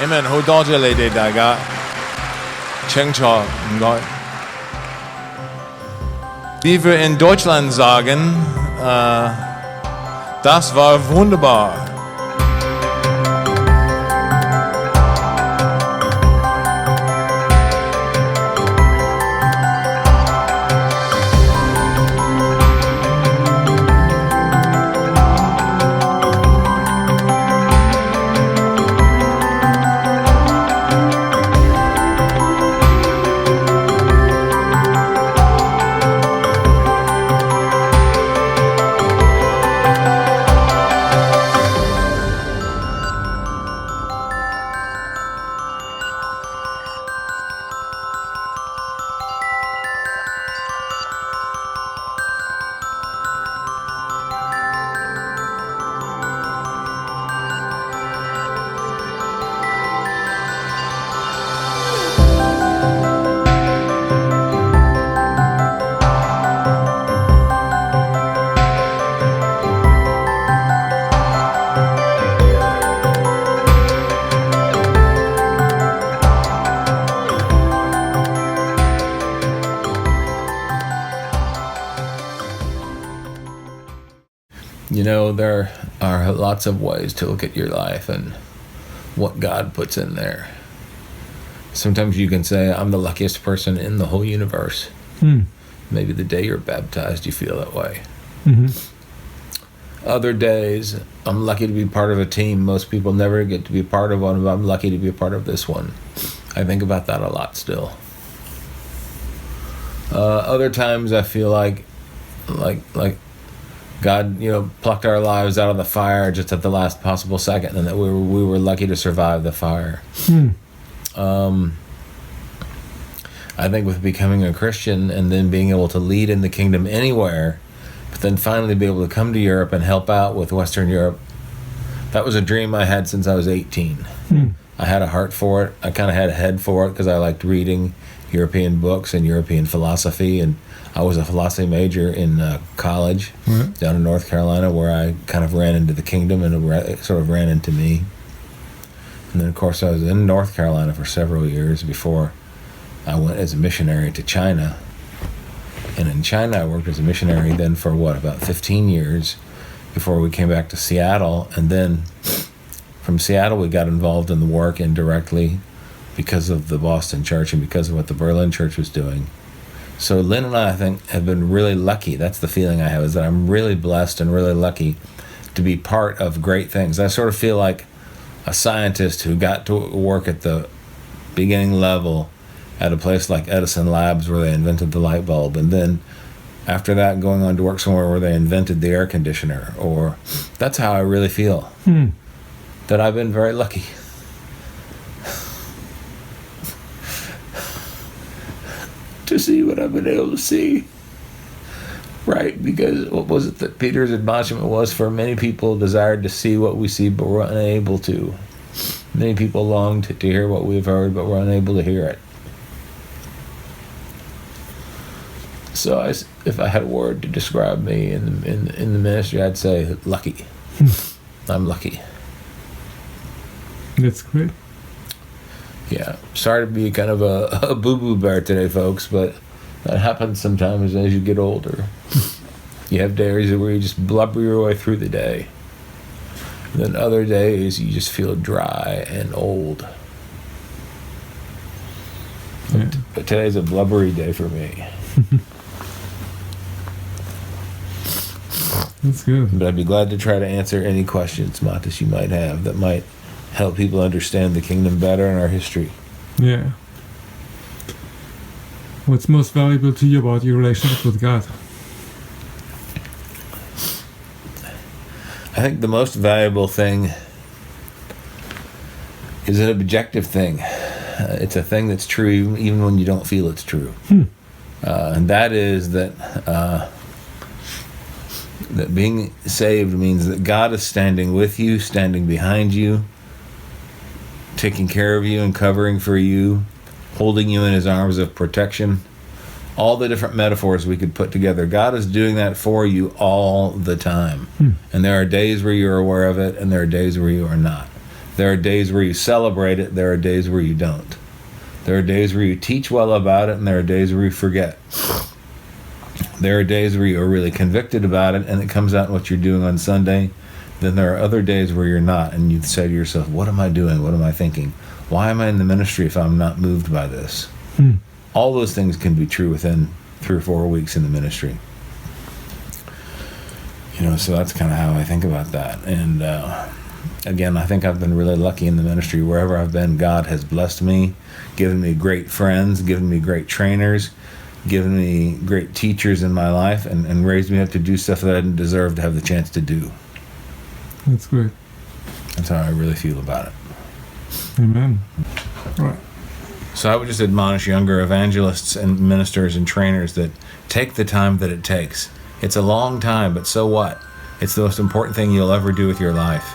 Amen， 好多謝你哋大家，清楚，唔該。Wie wir in Deutschland sagen, das war wunderbar. You know, there are lots of ways to look at your life and what God puts in there. Sometimes you can say, I'm the luckiest person in the whole universe. Maybe the day you're baptized, you feel that way. Other days, I'm lucky to be part of a team. Most people never get to be part of one, but I'm lucky to be a part of this one. I think about that a lot still. Other times I feel like God, plucked our lives out of the fire just at the last possible second, and that we were lucky to survive the fire. I think with becoming a Christian and then being able to lead in the kingdom anywhere, but then finally be able to come to Europe and help out with Western Europe, that was a dream I had since I was 18. I had a heart for it. I kind of had a head for it because I liked reading European books and European philosophy, and I was a philosophy major in college down in North Carolina, where I kind of ran into the kingdom and it sort of ran into me. And then, of course, I was in North Carolina for several years before I went as a missionary to China. And in China, I worked as a missionary then for, about 15 years before we came back to Seattle. And then from Seattle, we got involved in the work indirectly because of the Boston church and because of what the Berlin church was doing. So Lynn and I think, have been really lucky. That's the feeling I have, is that I'm really blessed and really lucky to be part of great things. I sort of feel like a scientist who got to work at the beginning level at a place like Edison Labs where they invented the light bulb, and then after that going on to work somewhere where they invented the air conditioner. Or that's how I really feel, that I've been very lucky. To see what I've been able to see, right? Because what was it that Peter's admonishment was? For many people desired to see what we see, but were unable to. Many people longed to hear what we've heard, but were unable to hear it. So if I had a word to describe me in the ministry, I'd say lucky. I'm lucky. That's great. Yeah, sorry to be kind of a boo-boo bear today, folks, but that happens sometimes as you get older. You have days where you just blubber your way through the day. And then other days you just feel dry and old. Yeah. But today's a blubbery day for me. That's good. But I'd be glad to try to answer any questions, Matas, you might have that might help people understand the kingdom better and our history. Yeah. What's most valuable to you about your relationship with God? I think the most valuable thing is an objective thing. It's a thing that's true even when you don't feel it's true. And that is that being saved means that God is standing with you, standing behind you, taking care of you and covering for you, holding you in his arms of protection. All the different metaphors we could put together. God is doing that for you all the time. And there are days where you're aware of it, and there are days where you are not. There are days where you celebrate it. There are days where you don't. There are days where you teach well about it, and there are days where you forget. There are days where you're really convicted about it, and it comes out in what you're doing on Sunday. Then there are other days where you're not, and you say to yourself, what am I doing? What am I thinking? Why am I in the ministry if I'm not moved by this? All those things can be true within 3 or 4 weeks in the ministry. So that's kind of how I think about that. And again, I think I've been really lucky in the ministry. Wherever I've been, God has blessed me, given me great friends, given me great trainers, given me great teachers in my life, and raised me up to do stuff that I didn't deserve to have the chance to do. That's great. That's how I really feel about it. Amen. Right. So I would just admonish younger evangelists and ministers and trainers that take the time that it takes. It's a long time, but so what? It's the most important thing you'll ever do with your life.